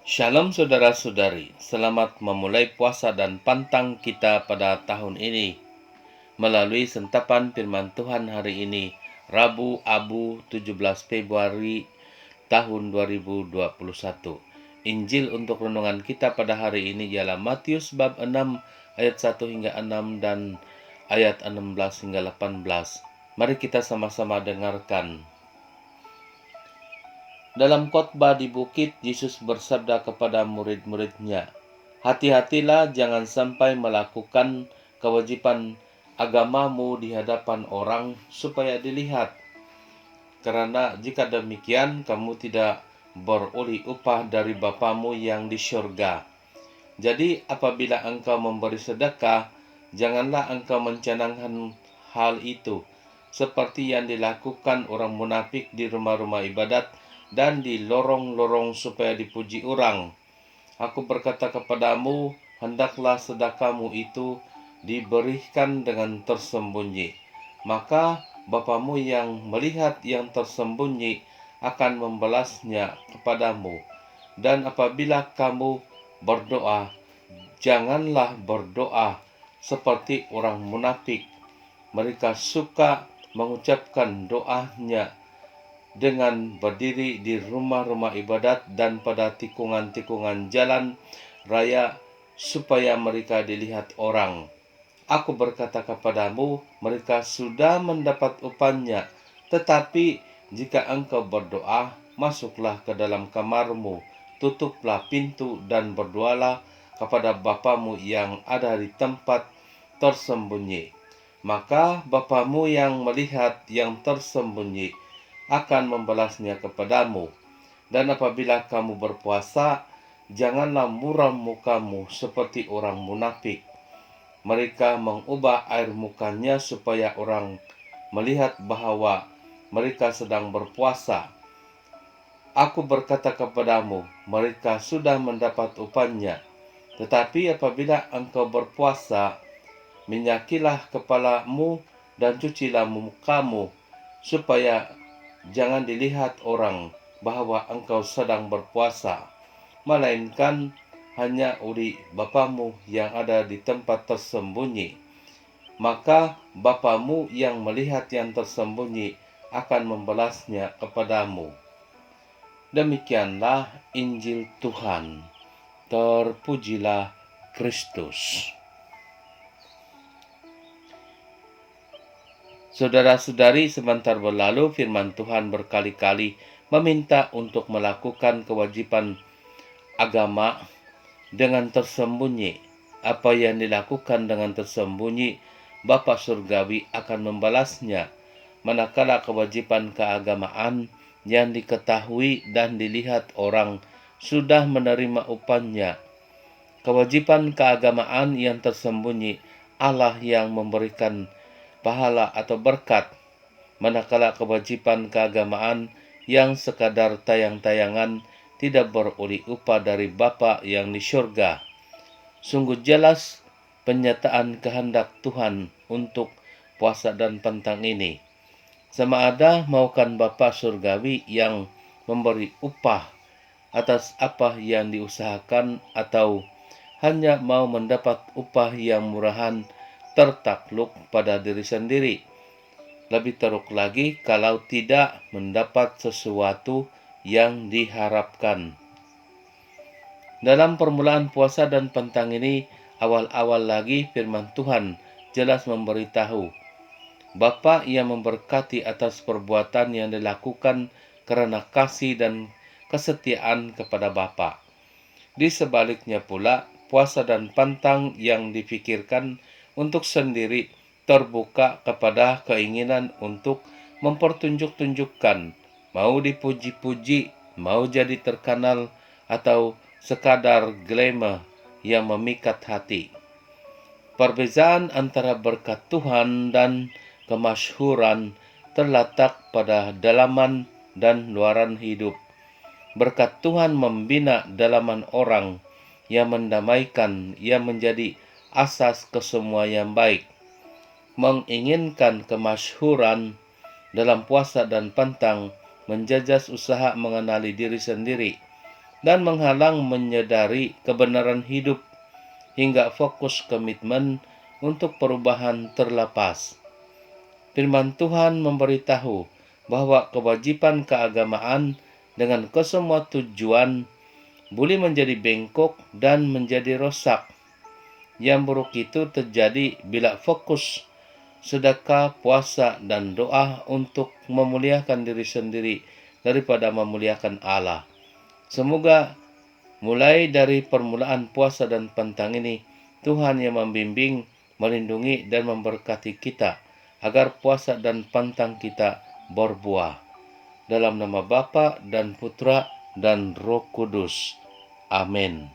Shalom saudara-saudari, selamat memulai puasa dan pantang kita pada tahun ini. Melalui sentapan firman Tuhan hari ini, Rabu Abu 17 Februari tahun 2021. Injil untuk renungan kita pada hari ini ialah Matius bab 6 ayat 1 hingga 6 dan ayat 16 hingga 18. Mari kita sama-sama dengarkan. Dalam khotbah di bukit, Yesus bersabda kepada murid-muridnya, "Hati-hatilah jangan sampai melakukan kewajiban agamamu di hadapan orang supaya dilihat. Karena jika demikian, kamu tidak beroleh upah dari Bapamu yang di syurga. Jadi apabila engkau memberi sedekah, janganlah engkau mencanangkan hal itu, seperti yang dilakukan orang munafik di rumah-rumah ibadat dan di lorong-lorong supaya dipuji orang. Aku berkata kepadamu, hendaklah sedekahmu itu diberikan dengan tersembunyi. Maka Bapamu yang melihat yang tersembunyi akan membalasnya kepadamu. Dan apabila kamu berdoa, janganlah berdoa seperti orang munafik. Mereka suka mengucapkan doanya dengan berdiri di rumah-rumah ibadat dan pada tikungan-tikungan jalan raya supaya mereka dilihat orang. Aku berkata kepadamu, mereka sudah mendapat upahnya. Tetapi jika engkau berdoa, masuklah ke dalam kamarmu, tutuplah pintu dan berdoalah kepada Bapamu yang ada di tempat tersembunyi. Maka Bapamu yang melihat yang tersembunyi akan membalasnya kepadamu. Dan apabila kamu berpuasa, janganlah muram mukamu seperti orang munafik. Mereka mengubah air mukanya supaya orang melihat bahwa mereka sedang berpuasa. Aku berkata kepadamu, mereka sudah mendapat upahnya. Tetapi apabila engkau berpuasa, minyakilah kepalamu dan cucilah mukamu, supaya jangan dilihat orang bahwa engkau sedang berpuasa, melainkan hanya oleh Bapamu yang ada di tempat tersembunyi. Maka Bapamu yang melihat yang tersembunyi akan membalasnya kepadamu." Demikianlah Injil Tuhan. Terpujilah Kristus. Saudara-saudari, sebentar berlalu firman Tuhan berkali-kali meminta untuk melakukan kewajiban agama dengan tersembunyi. Apa yang dilakukan dengan tersembunyi, Bapa Surgawi akan membalasnya. Manakala kewajiban keagamaan yang diketahui dan dilihat orang sudah menerima upahnya. Kewajiban keagamaan yang tersembunyi, Allah yang memberikan pahala atau berkat. Manakala kewajiban keagamaan yang sekadar tayang-tayangan tidak beroleh upah dari Bapa yang di syurga. Sungguh jelas penyataan kehendak Tuhan untuk puasa dan pantang ini. Sama ada maukan Bapa Surgawi yang memberi upah atas apa yang diusahakan, atau hanya mau mendapat upah yang murahan tertakluk pada diri sendiri. Lebih teruk lagi kalau tidak mendapat sesuatu yang diharapkan. Dalam permulaan puasa dan pantang ini, awal-awal lagi firman Tuhan jelas memberitahu Bapa yang memberkati atas perbuatan yang dilakukan karena kasih dan kesetiaan kepada Bapa. Di sebaliknya pula, puasa dan pantang yang dipikirkan untuk sendiri terbuka kepada keinginan untuk mempertunjuk-tunjukkan, mau dipuji-puji, mau jadi terkenal, atau sekadar glamour yang memikat hati. Perbezaan antara berkat Tuhan dan kemasyhuran terletak pada dalaman dan luaran hidup. Berkat Tuhan membina dalaman orang yang mendamaikan, yang menjadi asas kesemua yang baik. Menginginkan kemasyhuran dalam puasa dan pantang menjajas usaha mengenali diri sendiri, dan menghalang menyadari kebenaran hidup hingga fokus komitmen untuk perubahan terlepas. Firman Tuhan memberitahu bahwa kewajiban keagamaan dengan kesemua tujuan boleh menjadi bengkok dan menjadi rosak. Yang buruk itu terjadi bila fokus sedekah, puasa, dan doa untuk memuliakan diri sendiri daripada memuliakan Allah. Semoga mulai dari permulaan puasa dan pantang ini, Tuhan yang membimbing, melindungi, dan memberkati kita agar puasa dan pantang kita berbuah. Dalam nama Bapa dan Putra dan Roh Kudus. Amin.